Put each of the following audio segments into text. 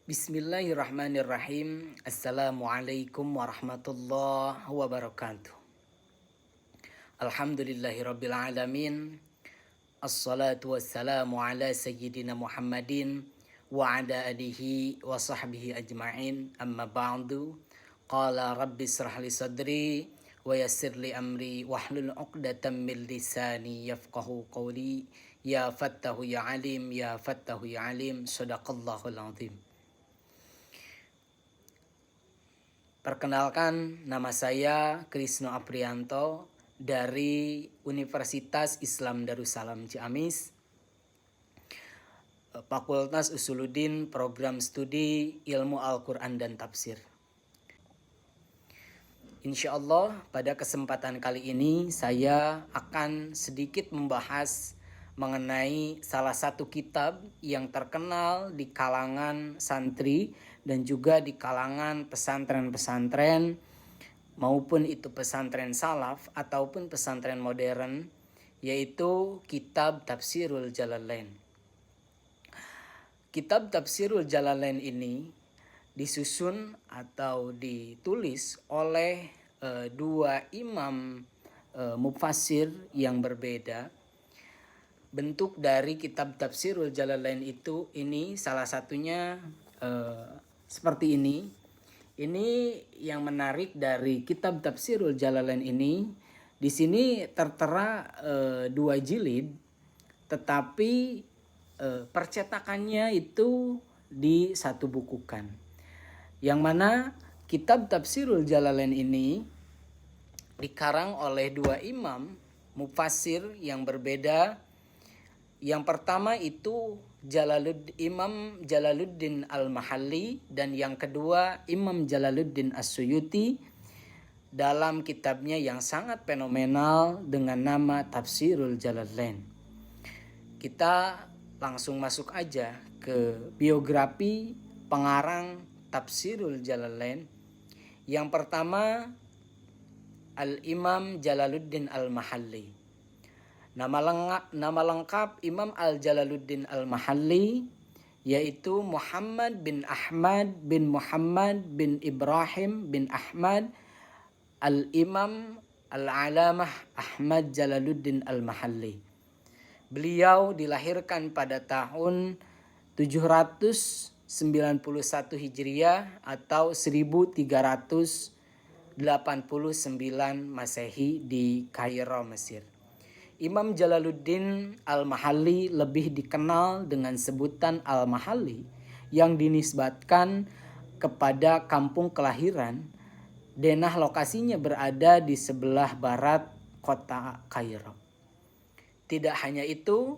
Bismillahirrahmanirrahim. Assalamualaikum warahmatullahi wabarakatuh. Alhamdulillahirabbil alamin. Assalatu wassalamu ala sayyidina Muhammadin wa ala alihi wa sahbihi ajma'in. Amma ba'du. Qala rabbi israh li sadri wa yassir li amri wahlul 'uqdatam min lisani yafqahu qawli. Ya fattahu ya alim, ya fattahu ya alim. Shadaqallahul azim. Perkenalkan, nama saya Krisno Aprianto dari Universitas Islam Darussalam Ciamis, Fakultas Usuluddin, Program Studi Ilmu Al-Quran dan Tafsir. Insya Allah pada kesempatan kali ini saya akan sedikit membahas mengenai salah satu kitab yang terkenal di kalangan santri dan juga di kalangan pesantren-pesantren, maupun itu pesantren salaf ataupun pesantren modern, yaitu kitab Tafsirul Jalalain. Kitab Tafsirul Jalalain ini disusun atau ditulis oleh dua imam mufassir yang berbeda. Bentuk dari kitab Tafsirul Jalalain itu ini salah satunya seperti ini. Ini yang menarik dari kitab Tafsirul Jalalain ini. Di sini tertera 2 jilid, tetapi percetakannya itu disatubukukan. Yang mana kitab Tafsirul Jalalain ini dikarang oleh dua imam mufassir yang berbeda. Yang pertama itu Imam Jalaluddin Al-Mahalli, dan yang kedua Imam Jalaluddin As-Suyuti dalam kitabnya yang sangat fenomenal dengan nama Tafsirul Jalalain. Kita langsung masuk aja ke biografi pengarang Tafsirul Jalalain. Yang pertama, Al-Imam Jalaluddin Al-Mahalli. Nama lengkap Imam Al-Jalaluddin Al-Mahalli yaitu Muhammad bin Ahmad bin Muhammad bin Ibrahim bin Ahmad Al-Imam Al-Alamah Ahmad Jalaluddin Al-Mahalli. Beliau dilahirkan pada tahun 791 Hijriah atau 1389 Masehi di Kairo, Mesir. Imam Jalaluddin Al-Mahalli lebih dikenal dengan sebutan Al-Mahalli yang dinisbatkan kepada kampung kelahiran, denah lokasinya berada di sebelah barat kota Kairo. Tidak hanya itu,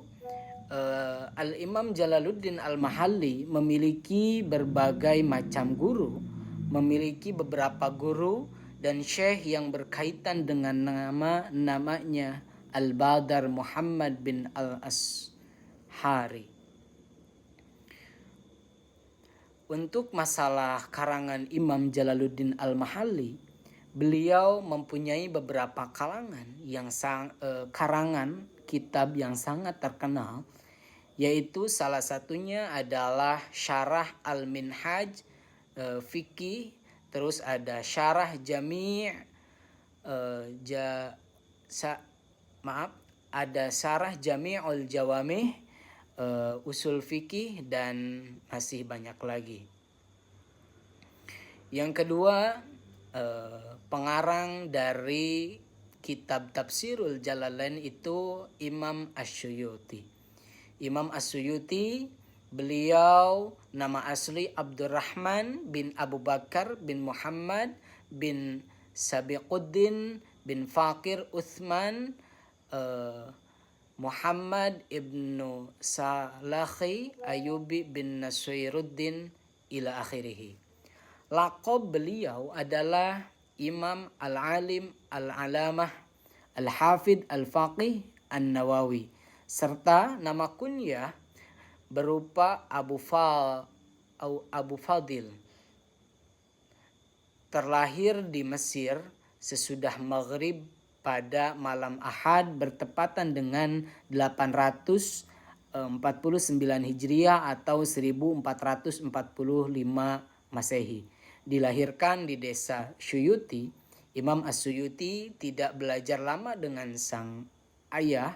Al-Imam Jalaluddin Al-Mahalli memiliki berbagai macam guru, memiliki beberapa guru dan syekh yang berkaitan dengan namanya Al-Badar Muhammad bin Al-Ashari. Untuk masalah karangan Imam Jalaluddin Al-Mahalli, beliau mempunyai beberapa karangan kitab yang sangat terkenal, yaitu salah satunya adalah Syarah Al-Minhaj Fikih, terus ada Syarah ada Syarah Jami'ul Jawamih, Usul Fikih, dan masih banyak lagi. Yang kedua, pengarang dari kitab Tafsirul Jalalain itu Imam As-Suyuti. Imam As-Suyuti, beliau nama asli Abdurrahman bin Abu Bakar bin Muhammad bin Sabiquddin bin Fakir Uthman Muhammad ibnu Salakhi Ayubi bin Naswiruddin ila akhirih. Laqab beliau adalah Imam Al-Alim Al-Alamah Al-Hafidh Al-Faqih An-Nawawi, serta nama kunyah berupa Abu Fadil. Terlahir di Mesir sesudah maghrib pada malam Ahad bertepatan dengan 800 49 Hijriah atau 1445 Masehi. Dilahirkan di desa Suyuti. Imam As-Suyuti tidak belajar lama dengan sang ayah,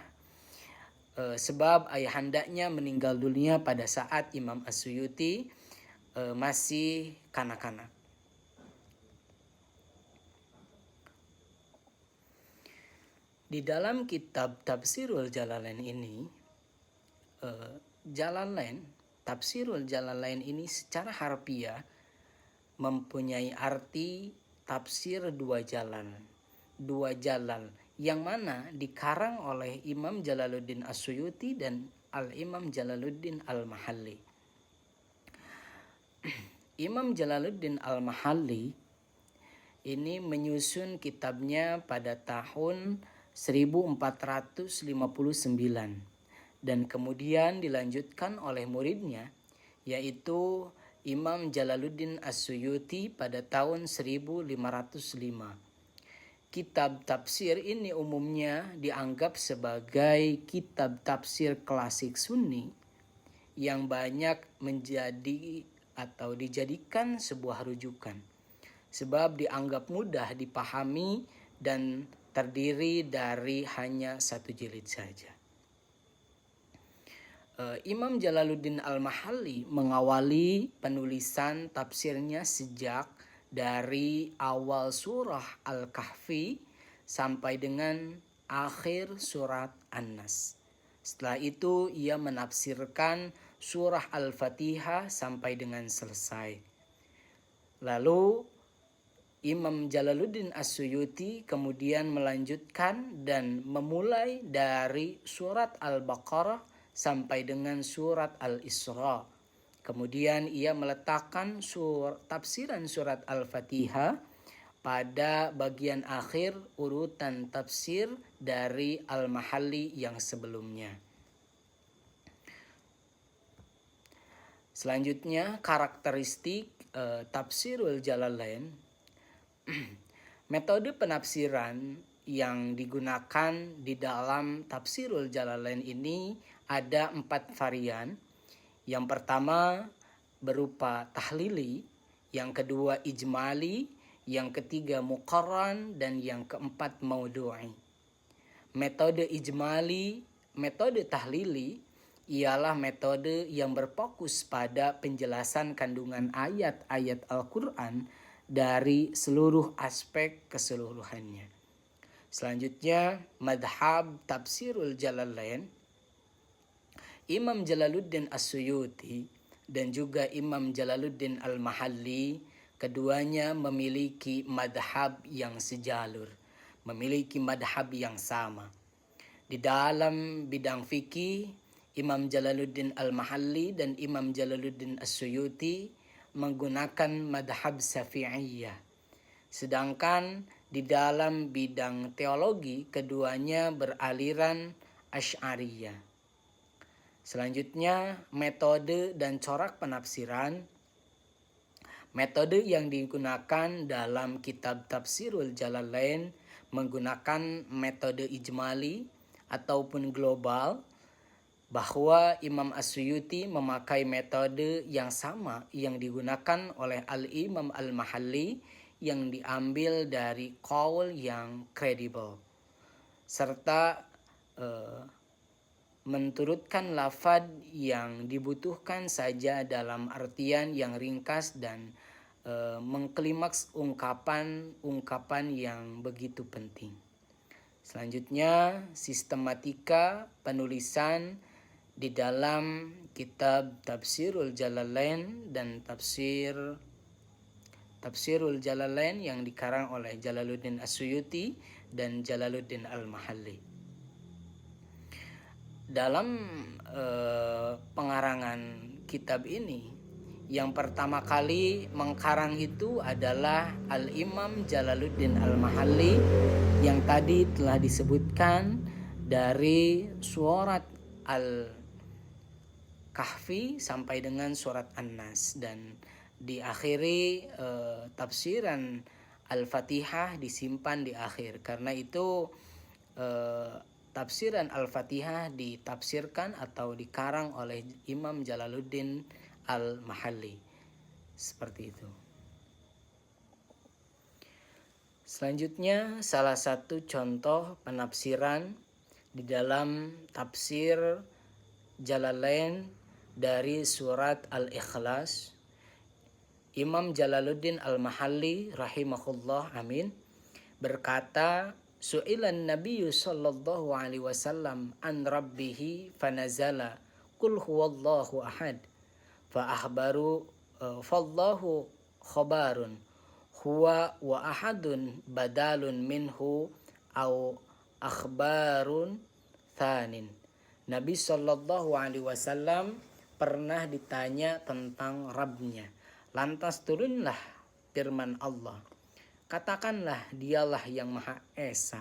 sebab ayahandanya meninggal dunia pada saat Imam As-Suyuti masih kanak-kanak. Di dalam kitab Tafsirul Jalalain ini, Tafsirul Jalalain ini secara harfiah mempunyai arti tafsir dua jalal yang mana dikarang oleh Imam Jalaluddin As-Suyuti dan Al-Imam Jalaluddin Al-Mahalli. Imam Jalaluddin Al-Mahalli ini menyusun kitabnya pada tahun 1459 dan kemudian dilanjutkan oleh muridnya yaitu Imam Jalaluddin As-Suyuti pada tahun 1505. Kitab tafsir ini umumnya dianggap sebagai kitab tafsir klasik Sunni yang banyak menjadi atau dijadikan sebuah rujukan sebab dianggap mudah dipahami dan terdiri dari hanya satu jilid saja. Imam Jalaluddin Al-Mahalli mengawali penulisan tafsirnya sejak dari awal surah Al-Kahfi sampai dengan akhir surat An-Nas. Setelah itu ia menafsirkan surah Al-Fatihah sampai dengan selesai. Lalu Imam Jalaluddin As-Suyuti kemudian melanjutkan dan memulai dari surat Al-Baqarah sampai dengan surat Al-Isra. Kemudian ia meletakkan tafsiran surat Al-Fatihah pada bagian akhir urutan tafsir dari Al-Mahalli yang sebelumnya. Selanjutnya karakteristik Tafsirul Jalalain. Metode penafsiran yang digunakan di dalam Tafsirul Jalalain ini ada 4 varian. Yang pertama berupa tahlili, yang kedua ijmali, yang ketiga muqarran, dan yang keempat maudu'i. Metode tahlili ialah metode yang berfokus pada penjelasan kandungan ayat-ayat Al-Quran dari seluruh aspek keseluruhannya. Selanjutnya, madhab Tafsirul Jalalain. Imam Jalaluddin As-Suyuti dan juga Imam Jalaluddin Al-Mahalli, keduanya memiliki madhab yang sejalur, memiliki madhab yang sama. Di dalam bidang fikih, Imam Jalaluddin Al-Mahalli dan Imam Jalaluddin As-Suyuti menggunakan madhab Syafi'iyah. Sedangkan di dalam bidang teologi, keduanya beraliran Asy'ariyah. Selanjutnya, metode dan corak penafsiran. Metode yang digunakan dalam kitab Tafsirul Jalalain menggunakan metode ijmali ataupun global, bahwa Imam As-Suyuti memakai metode yang sama yang digunakan oleh Al-Imam Al-Mahalli yang diambil dari qaul yang kredibel, serta menturutkan lafaz yang dibutuhkan saja dalam artian yang ringkas dan mengklimaks ungkapan yang begitu penting. Selanjutnya, sistematika penulisan di dalam kitab Tafsirul Jalalain dan Tafsirul Jalalain yang dikarang oleh Jalaluddin As-Suyuti dan Jalaluddin Al-Mahalli. Dalam pengarangan kitab ini, yang pertama kali mengkarang itu adalah Al-Imam Jalaluddin Al-Mahalli yang tadi telah disebutkan dari surat Al-Kahfi sampai dengan surat An-Nas, dan diakhiri tafsiran Al-Fatihah disimpan di akhir. Karena itu tafsiran Al-Fatihah ditafsirkan atau dikarang oleh Imam Jalaluddin Al-Mahalli. Seperti itu. Selanjutnya, salah satu contoh penafsiran di dalam tafsir Jalalain dari surat Al-Ikhlas, Imam Jalaluddin Al-Mahalli rahimahullah amin berkata, Su'ilan Nabi sallallahu alaihi wasallam an rabbihi fanazala qul huwallahu ahad fa ahbaru fallahu khabarun huwa wa ahadun badalun minhu au akhbarun thanin. Nabi sallallahu alaihi wasallam pernah ditanya tentang Rabbnya. Lantas turunlah firman Allah. Katakanlah dialah yang Maha Esa.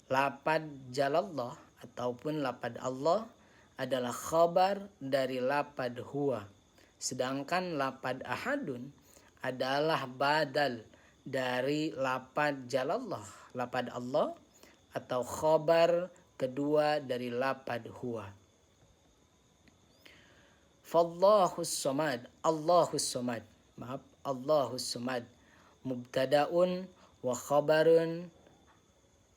Lapad Jalallah ataupun lapad Allah adalah khabar dari lapad huwa. Sedangkan lapad ahadun adalah badal dari lapad Jalallah, lapad Allah, atau khabar kedua dari lapad huwa. Fallahus somad, Allahus somad. Allahus somad. Mubtada'un wa khabarun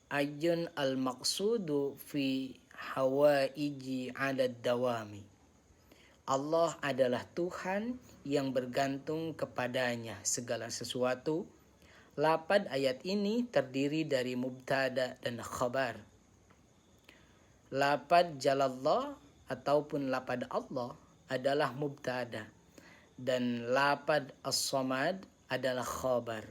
ayun al-maqsudu fi hawaiji 'ala dawami. Allah adalah Tuhan yang bergantung kepadanya segala sesuatu. Lapad ayat ini terdiri dari mubtada dan khabar. Lapad Jalallah ataupun lapad Allah adalah mubtada dan lapad as-samad adalah khabar.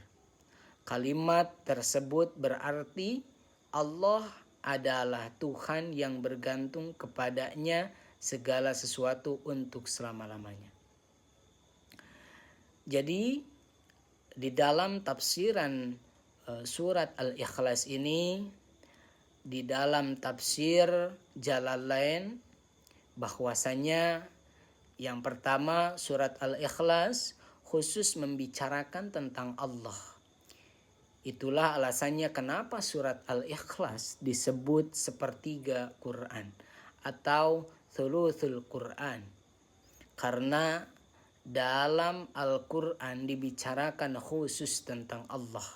Kalimat tersebut berarti Allah adalah Tuhan yang bergantung kepadanya segala sesuatu untuk selama-lamanya. Jadi di dalam tafsiran surat Al-Ikhlas ini, di dalam tafsir Jalalain, bahwasanya yang pertama surat Al-Ikhlas khusus membicarakan tentang Allah. Itulah alasannya kenapa surat Al-Ikhlas disebut sepertiga Quran atau thuluthul Quran. Karena dalam Al-Quran dibicarakan khusus tentang Allah.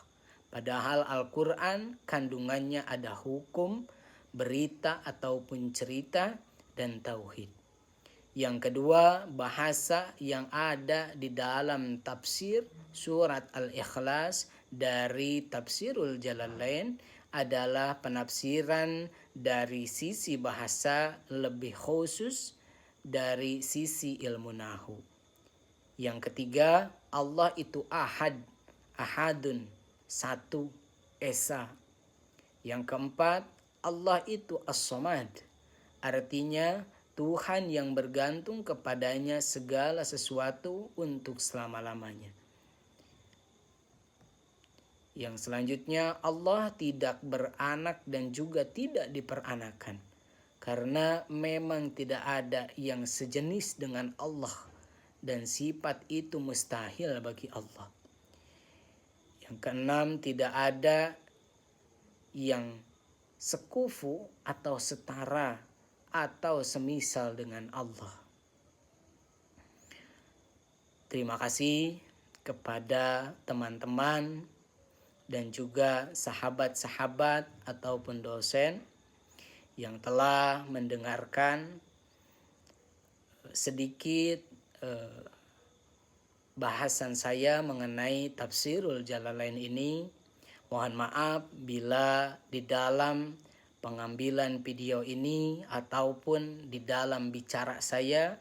Padahal Al-Quran kandungannya ada hukum, berita ataupun cerita, dan tauhid. Yang kedua, bahasa yang ada di dalam tafsir surat Al-Ikhlas dari tafsirul Jalalain adalah penafsiran dari sisi bahasa lebih khusus dari sisi ilmu nahu. Yang ketiga, Allah itu ahad, ahadun, satu, esa. Yang keempat, Allah itu as-somad, artinya Tuhan yang bergantung kepadanya segala sesuatu untuk selama-lamanya. Yang selanjutnya, Allah tidak beranak dan juga tidak diperanakan. Karena memang tidak ada yang sejenis dengan Allah. Dan sifat itu mustahil bagi Allah. Yang keenam, tidak ada yang sekufu atau setara atau semisal dengan Allah. Terima kasih kepada teman-teman dan juga sahabat-sahabat ataupun dosen yang telah mendengarkan sedikit bahasan saya mengenai tafsirul Jalalain ini. Mohon maaf bila di dalam pengambilan video ini ataupun di dalam bicara saya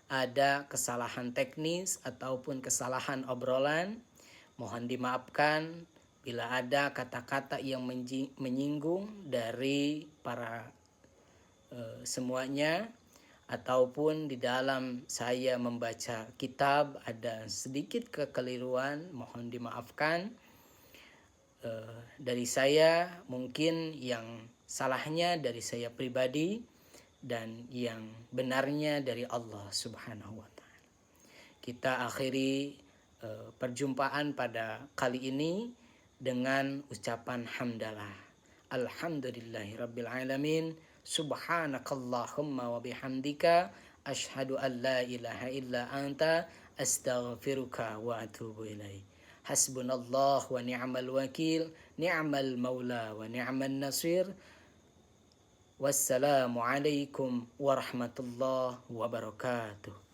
ada kesalahan teknis ataupun kesalahan obrolan. Mohon dimaafkan bila ada kata-kata yang menyinggung dari para semuanya, ataupun di dalam saya membaca kitab ada sedikit kekeliruan, mohon dimaafkan. Dari saya mungkin yang salahnya dari saya pribadi dan yang benarnya dari Allah Subhanahu wa Ta'ala. Kita akhiri perjumpaan pada kali ini dengan ucapan hamdalah. Alhamdulillahirabbil alamin. Subhanakallahumma wa bihamdika asyhadu an la ilaha illa anta astaghfiruka wa atubu ilaik. Hasbunallah wa ni'mal wakil, ni'mal maula wa ni'man nasir. Wassalamualaikum warahmatullahi wabarakatuh.